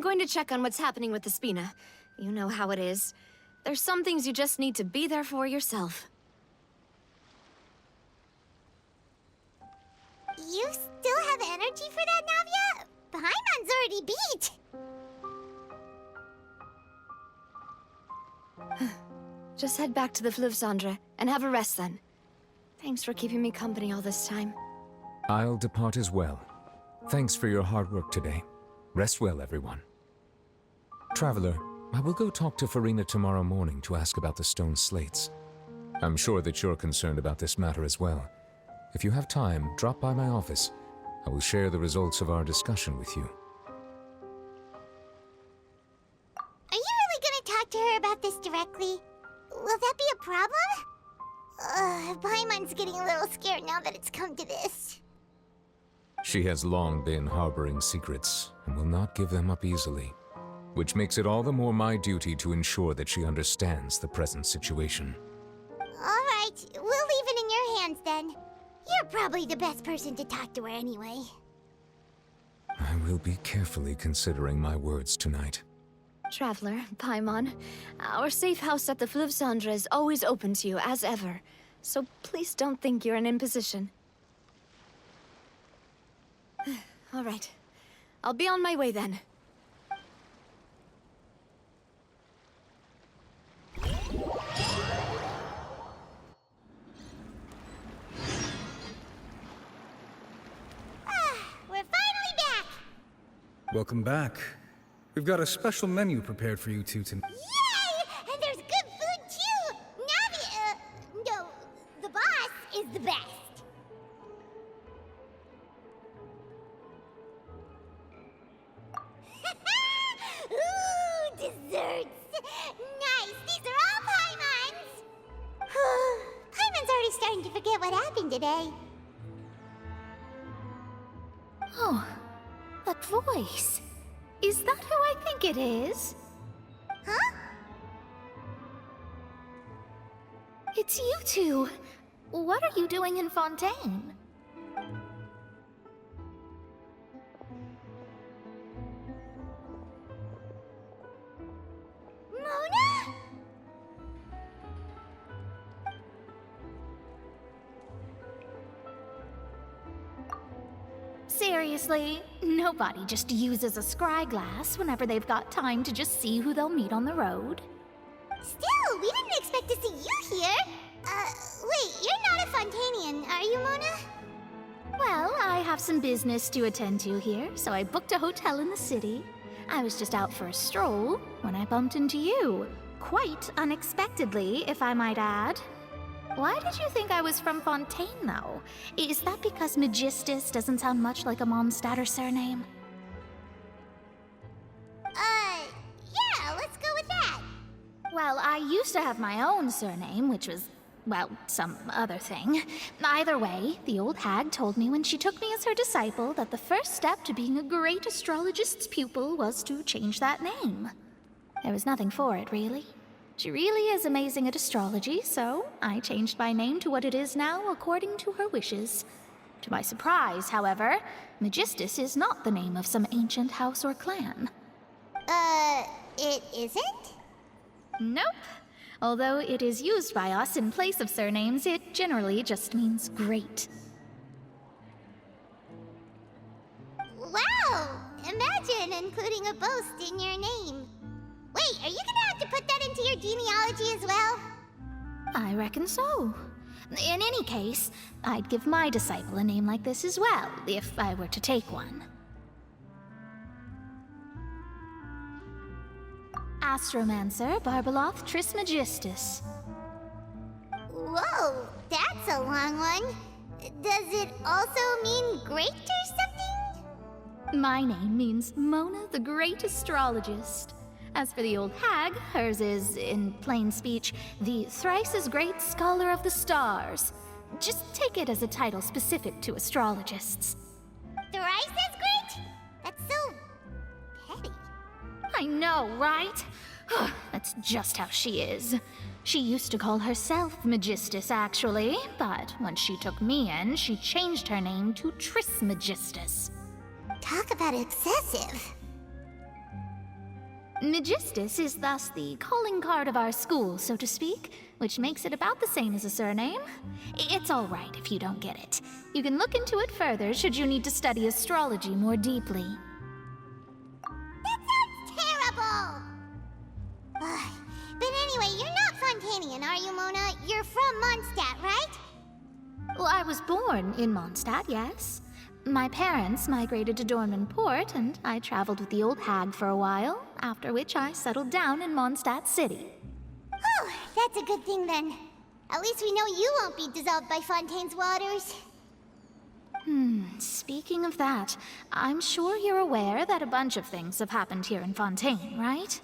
going to check on what's happening with the Spina. You know how it is. There's some things you just need to be there for yourself. You still have energy for that, Navia? Paimon's already beat! Just head back to the Fleuve Cendre and have a rest then. Thanks for keeping me company all this time. I'll depart as well. Thanks for your hard work today. Rest well, everyone. Traveler, I will go talk to Farina tomorrow morning to ask about the stone slates. I'm sure that you're concerned about this matter as well. If you have time, drop by my office. I will share the results of our discussion with you. Are you really gonna talk to her about this directly? Will that be a problem? Paimon's getting a little scared now that it's come to this. She has long been harboring secrets and will not give them up easily, which makes it all the more my duty to ensure that she understands the present situation. Alright, we'll leave it in your hands then. You're probably the best person to talk to her anyway. I will be carefully considering my words tonight. Traveler, Paimon, our safe house at the Fleuve Cendre is always open to you, as ever. So please don't think you're an imposition. All right. I'll be on my way then. We're finally back! Welcome back. We've got a special menu prepared for you two tonight. Yay! And there's good food too! Navi, no, the boss is the best. Ooh, desserts! Nice, these are all Paimon's! Paimon's already starting to forget what happened today. Oh, that voice. Is that who I think it is? Huh? It's you two. What are you doing in Fontaine? Mona? Seriously, nobody just uses a scry glass whenever they've got time to just see who they'll meet on the road. Still, we didn't expect to see you here. Wait, you're not a Fontainian, are you, Mona? Well, I have some business to attend to here, so I booked a hotel in the city. I was just out for a stroll when I bumped into you. Quite unexpectedly, if I might add. Why did you think I was from Fontaine, though? Is that because Magistus doesn't sound much like a Mondstatter surname? Yeah, let's go with that. Well, I used to have my own surname, which was, well, some other thing. Either way, the old hag told me when she took me as her disciple that the first step to being a great astrologist's pupil was to change that name. There was nothing for it, really. She really is amazing at astrology, so I changed my name to what it is now according to her wishes. To my surprise, however, Magistus is not the name of some ancient house or clan. It isn't? Nope. Although it is used by us in place of surnames, it generally just means great. Wow! Imagine including a boast in your name. Wait, are you gonna have to put that into your genealogy as well? I reckon so. In any case, I'd give my disciple a name like this as well, if I were to take one. Astromancer Barbeloth Trismegistus. Whoa, that's a long one. Does it also mean great or something? My name means Mona the Great Astrologist. As for the old hag, hers is, in plain speech, the thrice-as-great Scholar of the Stars. Just take it as a title specific to astrologists. Thrice as great? That's so petty. I know, right? That's just how she is. She used to call herself Magistus, actually, but when she took me in, she changed her name to Trismegistus. Talk about excessive. Megistus is thus the calling card of our school, so to speak, which makes it about the same as a surname. It's all right if you don't get it. You can look into it further should you need to study astrology more deeply. That sounds terrible! Ugh. But anyway, you're not Fontainian, are you, Mona? You're from Mondstadt, right? Well, I was born in Mondstadt, yes. My parents migrated to Dorman Port, and I traveled with the old hag for a while, after which I settled down in Mondstadt City. Oh, that's a good thing then. At least we know you won't be dissolved by Fontaine's waters. Speaking of that, I'm sure you're aware that a bunch of things have happened here in Fontaine, right?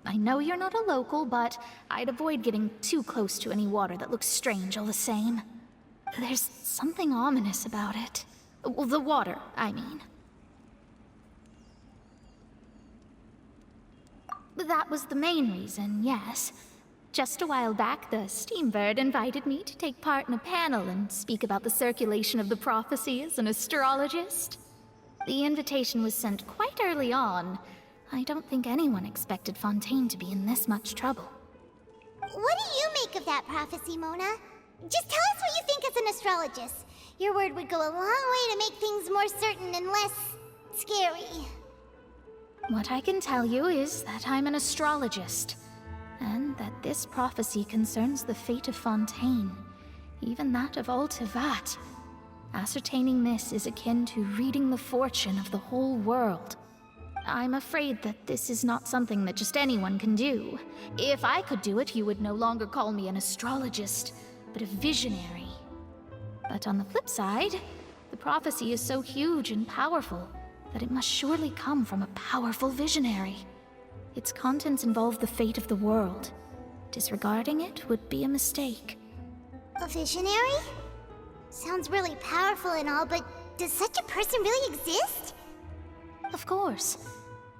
I know you're not a local, but I'd avoid getting too close to any water that looks strange all the same. There's something ominous about it. Well, the water, I mean. That was the main reason, yes. Just a while back, the Steambird invited me to take part in a panel and speak about the circulation of the prophecy as an astrologist. The invitation was sent quite early on. I don't think anyone expected Fontaine to be in this much trouble. What do you make of that prophecy, Mona? Just tell us what you think as an astrologist. Your word would go a long way to make things more certain and less scary. What I can tell you is that I'm an astrologist, and that this prophecy concerns the fate of Fontaine, even that of all Tevat. Ascertaining this is akin to reading the fortune of the whole world. I'm afraid that this is not something that just anyone can do. If I could do it, you would no longer call me an astrologist, but a visionary. But on the flip side, the prophecy is so huge and powerful that it must surely come from a powerful visionary. Its contents involve the fate of the world. Disregarding it would be a mistake. A visionary? Sounds really powerful and all, but does such a person really exist? Of course.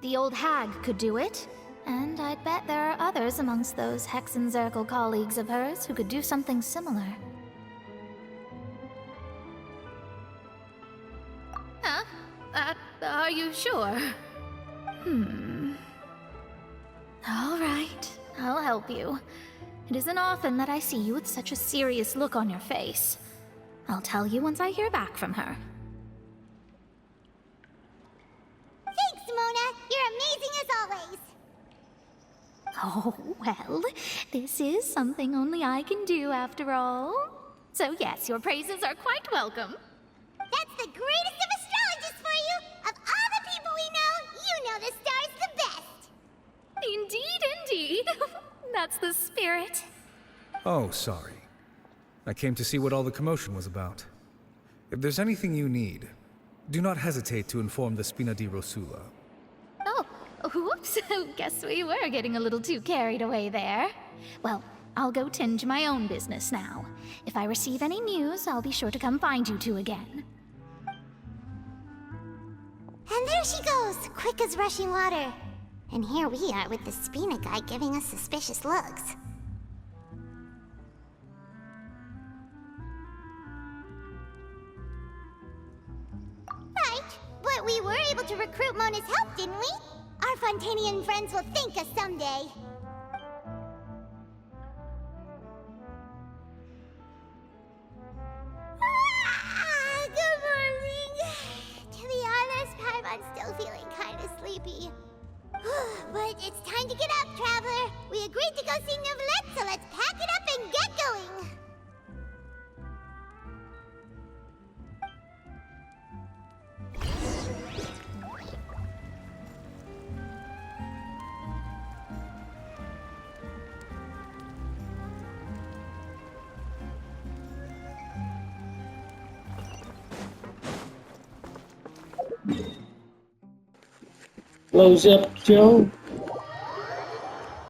The old hag could do it, and I'd bet there are others amongst those Hexenzirkel colleagues of hers who could do something similar. Huh? Are you sure? All right, I'll help you. It isn't often that I see you with such a serious look on your face. I'll tell you once I hear back from her. Thanks, Mona. You're amazing as always. Oh, well, this is something only I can do after all. So yes, your praises are quite welcome. That's the greatest of astrologists for you! Of all the people we know, you know the star's the best! Indeed, indeed. That's the spirit. Oh, sorry. I came to see what all the commotion was about. If there's anything you need, do not hesitate to inform the Spina di Rosula. Oh, whoops. Guess we were getting a little too carried away there. Well, I'll go tend to my own business now. If I receive any news, I'll be sure to come find you two again. And there she goes, quick as rushing water. And here we are with the Spina guy giving us suspicious looks. Right, but we were able to recruit Mona's help, didn't we? Our Fontainian friends will thank us someday. Good morning. To be honest, Paimon's still feeling kind of sleepy. But it's time to get up, Traveler. We agreed to go see Neuvillette, so let's pack it up and get going. Close up, Joe.